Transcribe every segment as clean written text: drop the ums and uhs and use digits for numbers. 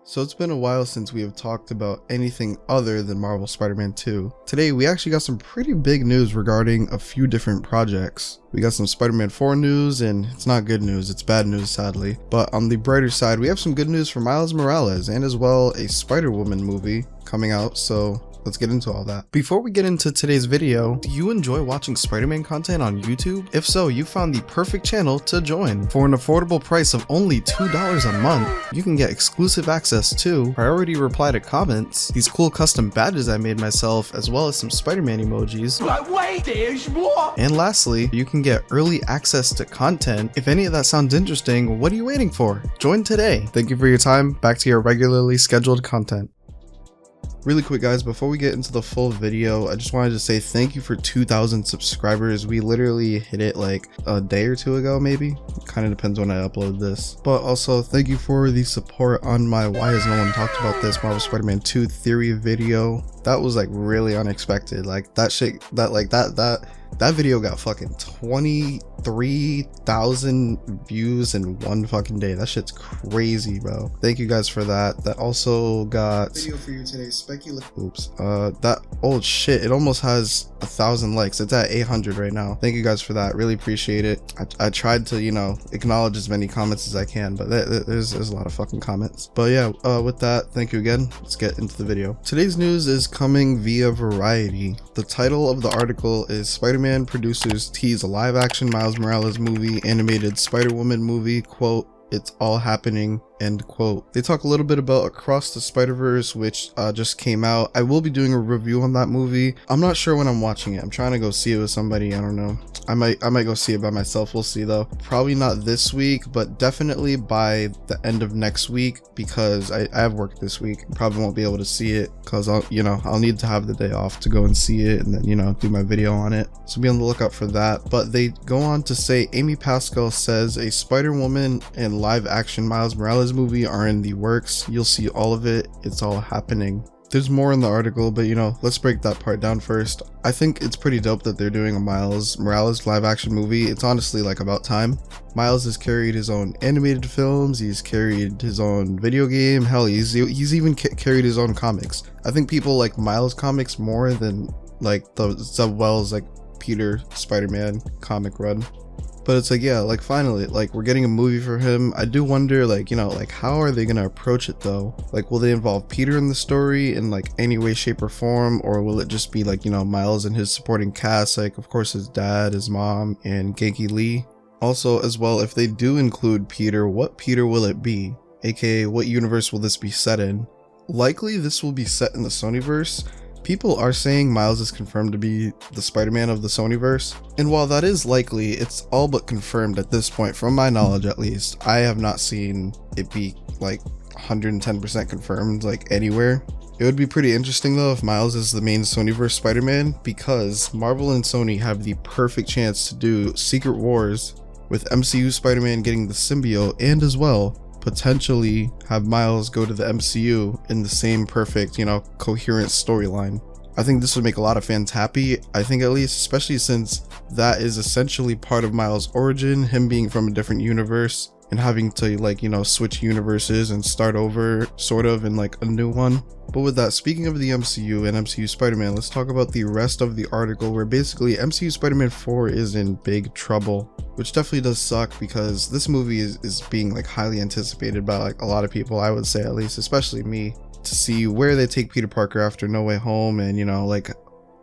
So it's been a while since we have talked about anything other than Marvel Spider-Man 2. Today we actually got some pretty big news regarding a few different projects. We got some Spider-Man 4 news, and it's not good news, it's bad news sadly. But on the brighter side, we have some good news for Miles Morales and as well a Spider-Woman movie coming out, so let's get into all that. Before we get into today's video, do you enjoy watching Spider-Man content on YouTube? If so, you found the perfect channel to join. For an affordable price of only $2 a month, you can get exclusive access to priority reply to comments, these cool custom badges I made myself, as well as some Spider-Man emojis. But wait, there's more! And lastly, you can get early access to content. If any of that sounds interesting, what are you waiting for? Join today. Thank you for your time. Back to your regularly scheduled content. Really quick guys, before we get into the full video, I just wanted to say thank you for 2,000 subscribers. We literally hit it like a day or two ago, maybe. Kind of depends when I upload this. But also thank you for the support on my Why Has No One Talked About This Marvel Spider-Man 2 theory video. That was like really unexpected. Like that shit, that video got fucking 23,000 views in one fucking day. That shit's crazy, bro. Thank you guys for that. That also got video for you today. Oops. That old shit. It almost has 1,000 likes. It's at 800 right now. Thank you guys for that. Really appreciate it. I tried to, you know, acknowledge as many comments as I can, but there's a lot of fucking comments. But yeah, with that, thank you again. Let's get into the video. Today's news is coming via Variety. The title of the article is Spider-Man producers tease a live-action Miles Morales movie, animated Spider-Woman movie, quote, "It's all happening," end quote. They talk a little bit about Across the Spider-Verse, which just came out. I will be doing a review on that movie. I'm not sure when I'm watching it. I'm trying to go see it with somebody. I don't know. I might go see it by myself. We'll see though. Probably not this week, but definitely by the end of next week, because I have work this week. Probably won't be able to see it because I'll need to have the day off to go and see it and then, do my video on it. So be on the lookout for that. But they go on to say Amy Pascal says a Spider-Woman and live action Miles Morales movie are in the works. You'll see all of it. It's all happening. There's more in the article, but let's break that part down first. I think it's pretty dope that they're doing a Miles Morales live action movie. It's honestly like about time. Miles has carried his own animated films, he's carried his own video game, hell, he's even carried his own comics. I think people like Miles comics more than like the Wells like Peter Spider-Man comic run. But it's like, yeah, like finally, like we're getting a movie for him. I do wonder, like, like how are they gonna approach it though? Like, will they involve Peter in the story in like any way, shape, or form, or will it just be like, Miles and his supporting cast, like of course his dad, his mom, and Genki Lee? Also, as well, if they do include Peter, what Peter will it be? AKA, what universe will this be set in? Likely, this will be set in the Sonyverse. People are saying Miles is confirmed to be the Spider-Man of the Sonyverse, and while that is likely, it's all but confirmed at this point, from my knowledge at least. I have not seen it be like 110% confirmed like anywhere. It would be pretty interesting though if Miles is the main Sonyverse Spider-Man, because Marvel and Sony have the perfect chance to do Secret Wars with MCU Spider-Man getting the symbiote, and as well potentially have Miles go to the MCU in the same perfect, coherent storyline. I think this would make a lot of fans happy. I think, at least, especially since that is essentially part of Miles' origin, him being from a different universe and having to switch universes and start over sort of in like a new one. But with that, speaking of the MCU and MCU Spider-Man, let's talk about the rest of the article, where basically MCU Spider-Man 4 is in big trouble, which definitely does suck because this movie is being like highly anticipated by like a lot of people, I would say, at least, especially me, to see where they take Peter Parker after No Way Home and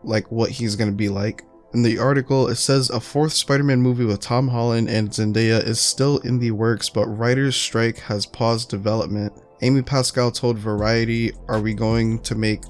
like what he's gonna be like. In the article, it says a fourth Spider-Man movie with Tom Holland and Zendaya is still in the works, but writers' strike has paused development. Amy Pascal told Variety, "Are we going to make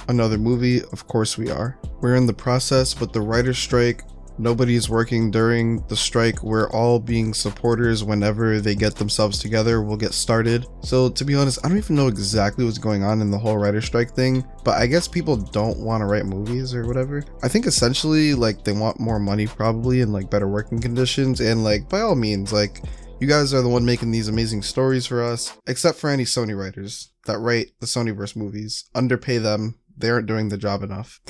another movie? Of course we are. We're in the process, but the writers' strike, nobody's working during the strike. We're all being supporters. Whenever they get themselves together, we'll get started." So to be honest, I don't even know exactly what's going on in the whole writer's strike thing, but I guess people don't want to write movies or whatever. I think essentially like they want more money probably and like better working conditions, and like by all means, like you guys are the one making these amazing stories for us, except for any Sony writers that write the Sonyverse movies. Underpay them. They aren't doing the job enough.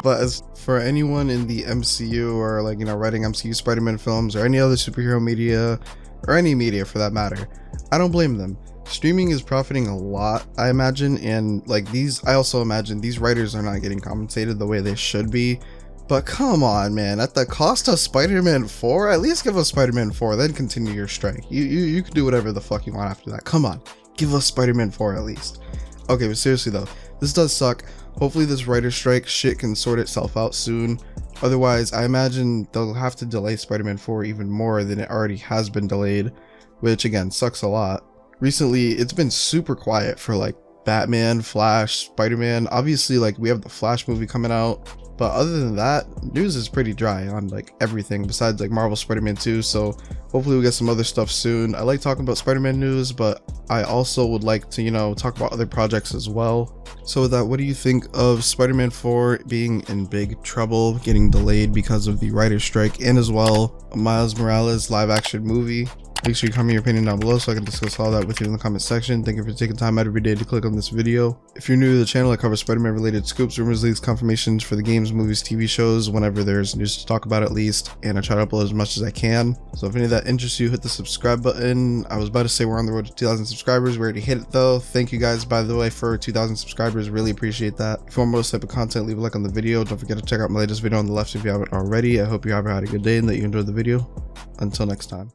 But as for anyone in the MCU or like, writing MCU Spider-Man films or any other superhero media or any media for that matter, I don't blame them. Streaming is profiting a lot, I imagine, and like I also imagine these writers are not getting compensated the way they should be. But come on, man, at the cost of Spider-Man 4, at least give us Spider-Man 4, then continue your strike. You can do whatever the fuck you want after that. Come on, give us Spider-Man 4 at least. Okay, but seriously though, this does suck. Hopefully this writer strike shit can sort itself out soon. Otherwise, I imagine they'll have to delay Spider-Man 4 even more than it already has been delayed, which again sucks a lot. Recently, it's been super quiet for like Batman, Flash, Spider-Man. Obviously, like we have the Flash movie coming out, but other than that, news is pretty dry on like everything besides like Marvel Spider-Man 2. So hopefully we get some other stuff soon. I like talking about Spider-Man news, but I also would like to, you know, talk about other projects as well. So with that, what do you think of Spider-Man 4 being in big trouble, getting delayed because of the writer's strike, and as well a Miles Morales live action movie? Make sure you comment your opinion down below so I can discuss all that with you in the comment section. Thank you for taking time out every day to click on this video. If you're new to the channel, I cover Spider-Man related scoops, rumors, leaks, confirmations for the games, movies, TV shows, whenever there's news to talk about at least, and I try to upload as much as I can. So if any of that interests you, hit the subscribe button. I was about to say we're on the road to 2,000 subscribers. We already hit it though. Thank you guys, by the way, for 2,000 subscribers. Really appreciate that. If you want more type of content, leave a like on the video. Don't forget to check out my latest video on the left if you haven't already. I hope you have had a good day and that you enjoyed the video. Until next time.